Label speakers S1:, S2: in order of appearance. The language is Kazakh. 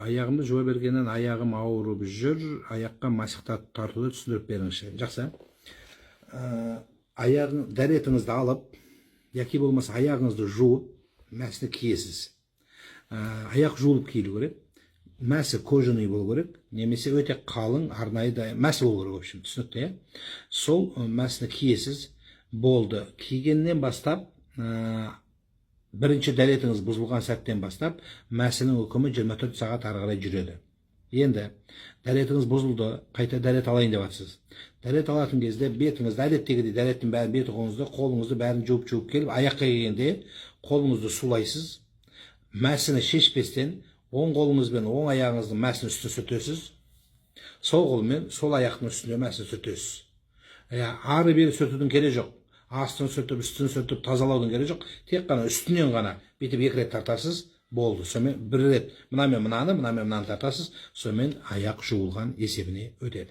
S1: Аяғымды жуа бергеннен аяғым ауырып жүр, аяққа масықтатып тартуды түсіндіріп беріңізші. Жақсы. Дәретіңізді алып, яки болмаса аяғыңызды жуып, мәсіні киесіз. Аяқ жуылып киілу керек. Мәсі кожаный болу керек, немесе өте қалың, арнайы да мәсі болу керек, общем, түсінікті, сол мәсіні киесіз болды. Кигеннен бастап, бірінші дәретіңіз бұзылған сәттен бастап, мәсінің үкімі 24 сағат ары қарай жүреді. Енді дәретіңіз бұзылды, қайта дәрет алайын деп жатсыз. Дәрет алатын кезде бетіңізді, әдеттегідей дәреттің бәрін беті қолыңызды бәрін жуып келіп, аяққа келгенде қолыңызды сулайсыз. Мәсіні шешпестен, оң қолыңызбен оң аяғыңыздың мәсінің үстін сүртесіз. Сол қолмен сол аяқтың үстіне мәсін сүртесіз. Ары бері сүртудің керегі жоқ. Астын сүртіп, үстін сүртіп, тазалаудың керегі жоқ. Тек қана үстінен ғана бүйтіп 2 рет тартасыз, болды. Сонымен 1 рет мынамен мынаны тартасыз, сонымен аяқ жуылған есебіне өтеді.